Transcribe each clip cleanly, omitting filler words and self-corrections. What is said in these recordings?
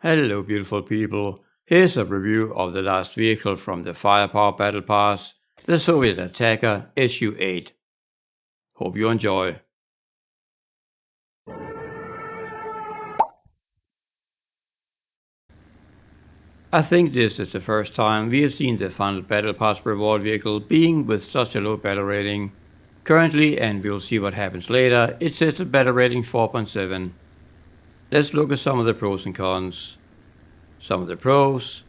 Hello, beautiful people. Here's a review of the last vehicle from the Firepower Battle Pass, the Soviet attacker Su-8. Hope you enjoy. I think this is the first time we have seen the final Battle Pass reward vehicle being with such a low battle rating. Currently, and we'll see what happens later, it says a battle rating 4.7. Let's look at some of the pros and cons. Some of the pros: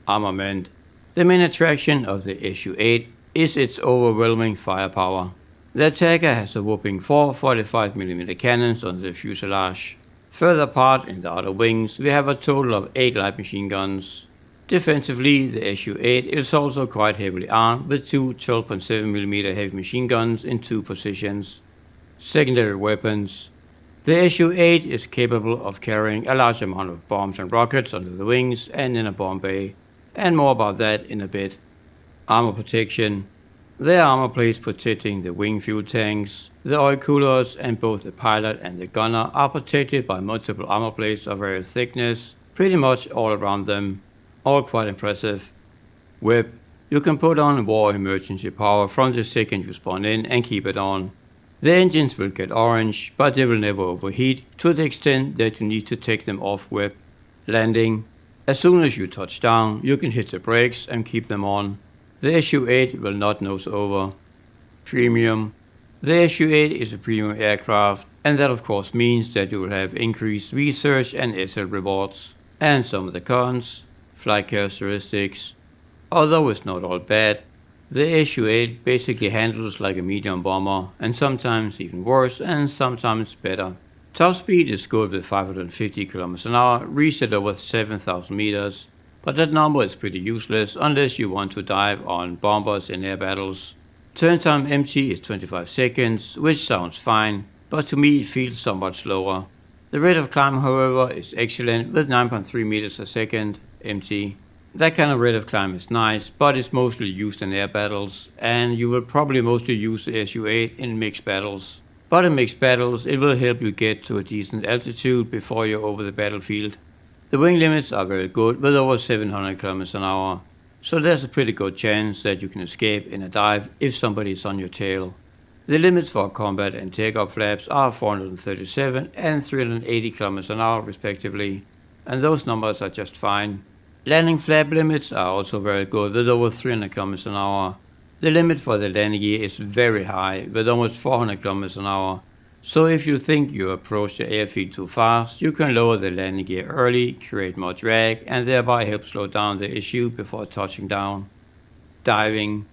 armament. The main attraction of the Su-8 is its overwhelming firepower. The attacker has a whopping 4 45mm cannons on the fuselage. Further apart in the outer wings, we have a total of 8 light machine guns. Defensively, the Su-8 is also quite heavily armed with two 12.7mm heavy machine guns in two positions. Secondary weapons. The Su-8 is capable of carrying a large amount of bombs and rockets under the wings and in a bomb bay, and more about that in a bit. Armor protection. There are armor plates protecting the wing fuel tanks. The oil coolers and both the pilot and the gunner are protected by multiple armor plates of various thickness, pretty much all around them. All quite impressive. Whip. You can put on war emergency power from the second you spawn in and keep it on. The engines will get orange, but they will never overheat to the extent that you need to take them off whip. Landing. As soon as you touch down, you can hit the brakes and keep them on. The Su-8 will not nose over. Premium. The Su-8 is a premium aircraft, and that of course means that you will have increased research and SL rewards. And some of the cons: flight characteristics. Although it's not all bad, the Su-8 basically handles like a medium bomber, and sometimes even worse and sometimes better. Top speed is good with 550 km an hour, reached at over 7,000 meters, but that number is pretty useless unless you want to dive on bombers in air battles. Turn time empty is 25 seconds, which sounds fine, but to me it feels somewhat slower. The rate of climb, however, is excellent with 9.3 meters a second empty. That kind of rate of climb is nice, but it's mostly used in air battles, and you will probably mostly use the Su-8 in mixed battles. But in mixed battles, it will help you get to a decent altitude before you're over the battlefield. The wing limits are very good with over 700 km an hour, so there's a pretty good chance that you can escape in a dive if somebody is on your tail. The limits for combat and takeoff flaps are 437 and 380 km an hour respectively, and those numbers are just fine. Landing flap limits are also very good with over 300 km an hour. The limit for the landing gear is very high with almost 400 km an hour, so if you think you approach the airfield too fast, you can lower the landing gear early, create more drag, and thereby help slow down the issue before touching down. Diving.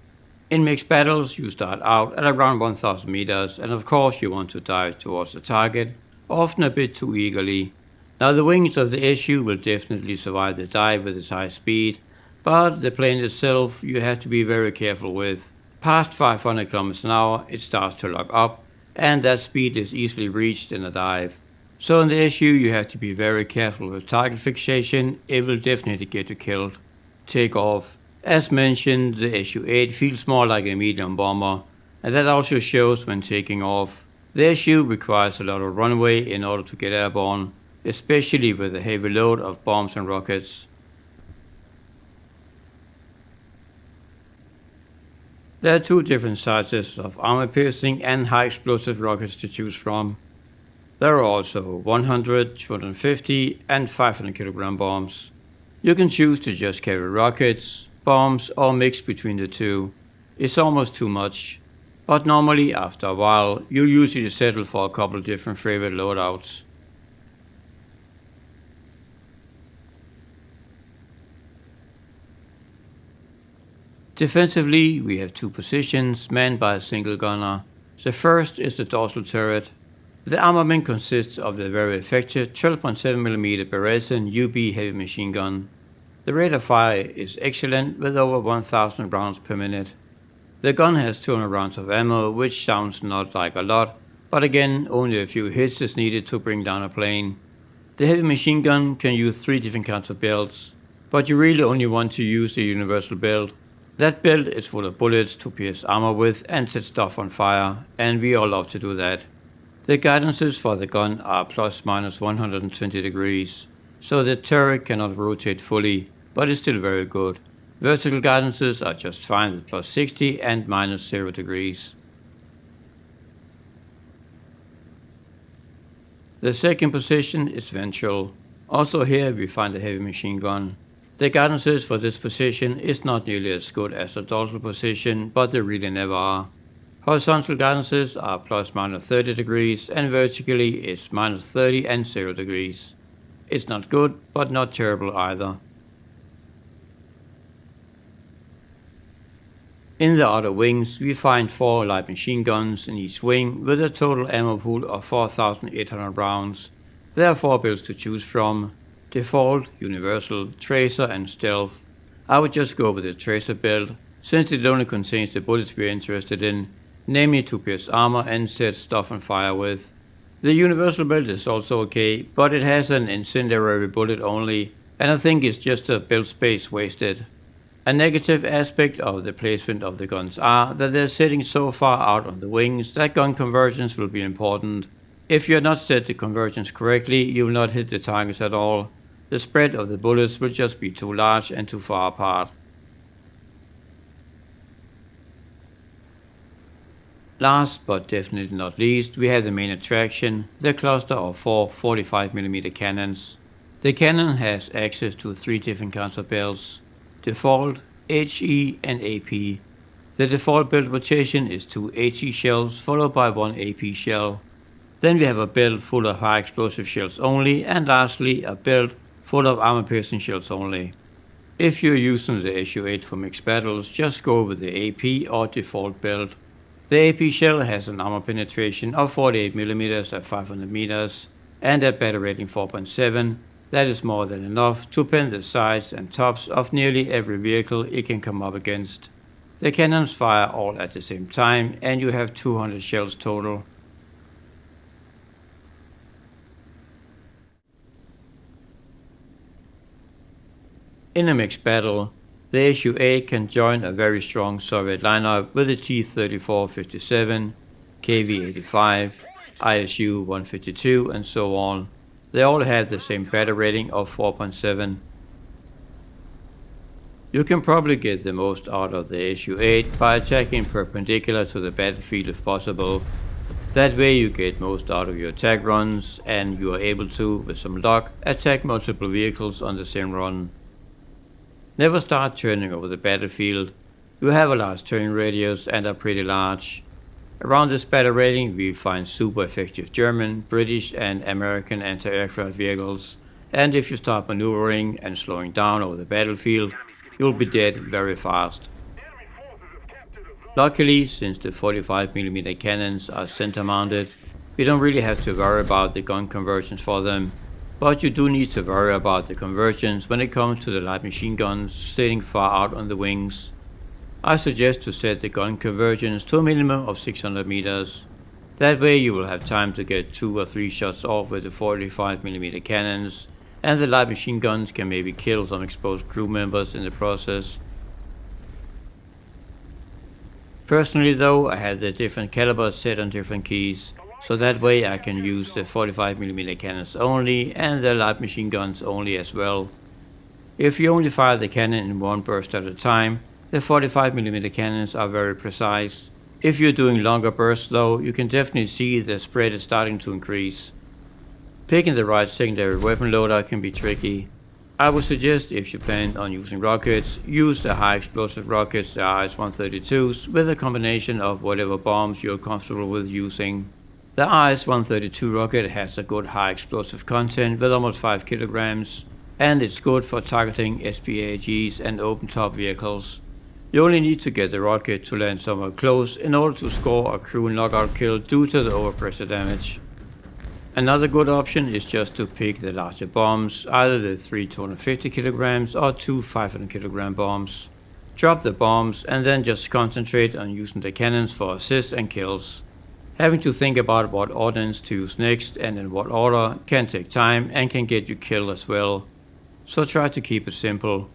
In mixed battles, you start out at around 1000 meters, and of course you want to dive towards the target, often a bit too eagerly. Now the wings of the Su will definitely survive the dive with its high speed, but the plane itself you have to be very careful with. Past 500 km an hour it starts to lock up, and that speed is easily reached in a dive. So in the Su you have to be very careful with target fixation, it will definitely get you killed. Takeoff. As mentioned, the Su-8 feels more like a medium bomber, and that also shows when taking off. The Su requires a lot of runway in order to get airborne, especially with a heavy load of bombs and rockets. There are two different sizes of armor-piercing and high-explosive rockets to choose from. There are also 100, 250 and 500 kilogram bombs. You can choose to just carry rockets, bombs or mix between the two. It's almost too much, but normally after a while you'll usually settle for a couple different favorite loadouts. Defensively, we have two positions manned by a single gunner. The first is the dorsal turret. The armament consists of the very effective 12.7mm Berezin UB heavy machine gun. The rate of fire is excellent with over 1000 rounds per minute. The gun has 200 rounds of ammo, which sounds not like a lot, but again only a few hits is needed to bring down a plane. The heavy machine gun can use 3 different kinds of belts, but you really only want to use the universal belt. That belt is full of bullets to pierce armor with and set stuff on fire, and we all love to do that. The guidances for the gun are plus minus 120 degrees. so the turret cannot rotate fully, but is still very good. Vertical guidances are just fine with plus 60 and minus 0 degrees. The second position is ventral. Also here we find a heavy machine gun. The guidances for this position is not nearly as good as the dorsal position, but they really never are. Horizontal guidances are plus minus 30 degrees and vertically it's minus 30 and 0 degrees. It's not good, but not terrible either. In the other wings, we find 4 light machine guns in each wing with a total ammo pool of 4,800 rounds. There are 4 builds to choose from: Default, Universal, Tracer and Stealth. I would just go with the Tracer build, since it only contains the bullets we are interested in, namely to pierce armor and set stuff on fire with. The Universal build is also okay, but it has an incendiary bullet only, and I think it's just a build space wasted. A negative aspect of the placement of the guns are that they're sitting so far out on the wings that gun convergence will be important. If you have not set the convergence correctly, you will not hit the targets at all. The spread of the bullets will just be too large and too far apart. Last but definitely not least, we have the main attraction, the cluster of 4 45mm cannons. The cannon has access to 3 different kinds of belts: Default, HE and AP. The default build rotation is 2 HE shells followed by 1 AP shell. Then we have a build full of high explosive shells only, and lastly a build full of armor piercing shells only. If you're using the Su-8 for mixed battles, just go with the AP or default build. The AP shell has an armor penetration of 48mm at 500 meters and a battle rating 4.7. That is more than enough to pen the sides and tops of nearly every vehicle it can come up against. The cannons fire all at the same time and you have 200 shells total. In a mixed battle, the Su-8 can join a very strong Soviet lineup with the T-34-57, KV-85, ISU-152 and so on. They all have the same battle rating of 4.7. You can probably get the most out of the Su-8 by attacking perpendicular to the battlefield if possible. That way you get most out of your attack runs and you are able to, with some luck, attack multiple vehicles on the same run. Never start turning over the battlefield. You have a large turning radius and are pretty large. Around this battle rating we find super effective German, British and American anti-aircraft vehicles, and if you start maneuvering and slowing down over the battlefield, you'll be dead very fast. Luckily, since the 45mm cannons are center mounted, we don't really have to worry about the gun convergence for them. But you do need to worry about the convergence when it comes to the light machine guns sitting far out on the wings. I suggest to set the gun convergence to a minimum of 600 meters. That way you will have time to get 2 or 3 shots off with the 45mm cannons, and the light machine guns can maybe kill some exposed crew members in the process. Personally though, I have the different calibers set on different keys, so that way I can use the 45mm cannons only and the light machine guns only as well. If you only fire the cannon in one burst at a time, the 45mm cannons are very precise. If you're doing longer bursts though, you can definitely see the spread is starting to increase. Picking the right secondary weapon loader can be tricky. I would suggest, if you plan on using rockets, use the high explosive rockets, the IS-132s, with a combination of whatever bombs you're comfortable with using. The IS-132 rocket has a good high explosive content with almost 5 kilograms, and it's good for targeting SPAGs and open-top vehicles. You only need to get the rocket to land somewhere close in order to score a crew knockout kill due to the overpressure damage. Another good option is just to pick the larger bombs, either the 3 250 kilograms or 2 500 kilogram bombs. Drop the bombs and then just concentrate on using the cannons for assists and kills. Having to think about what ordnance to use next and in what order can take time and can get you killed as well. So try to keep it simple.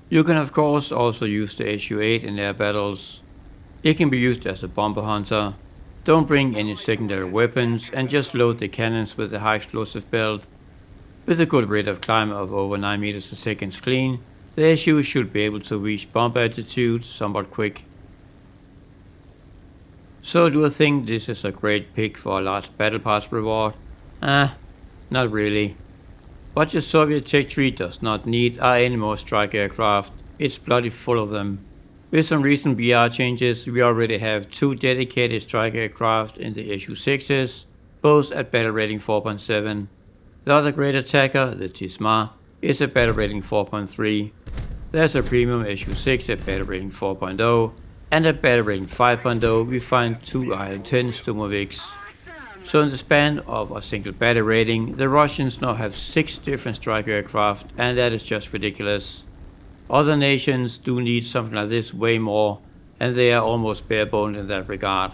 You can of course also use the Su-8 in air battles. It can be used as a bomber hunter. Don't bring any secondary weapons and just load the cannons with the high explosive belt. With a good rate of climb of over 9 meters a second clean, the SU should be able to reach bomb altitude somewhat quick. So do I think this is a great pick for a large battle pass reward? Not really. What your Soviet Tech Tree does not need are any more strike aircraft, it's bloody full of them. With some recent BR changes, we already have 2 dedicated strike aircraft in the Su-6s, both at battle rating 4.7. The other great attacker, the Tisma, is at battle rating 4.3. There's a premium Su-6 at battle rating 4.0, and at battle rating 5.0 we find 2 IL-10 Stumoviks. So in the span of a single battle rating, the Russians now have 6 different strike aircraft, and that is just ridiculous. Other nations do need something like this way more, and they are almost bare-boned in that regard.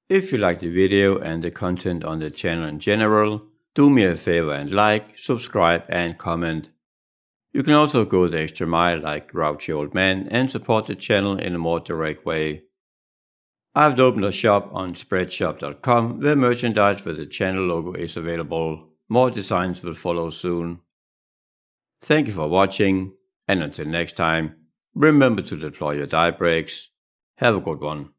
If you like the video and the content on the channel in general, do me a favor and like, subscribe and comment. You can also go the extra mile like Grouchy Old Man and support the channel in a more direct way. I've opened a shop on spreadshop.com where merchandise with the channel logo is available. More designs will follow soon. Thank you for watching, and until next time, remember to deploy your die brakes. Have a good one.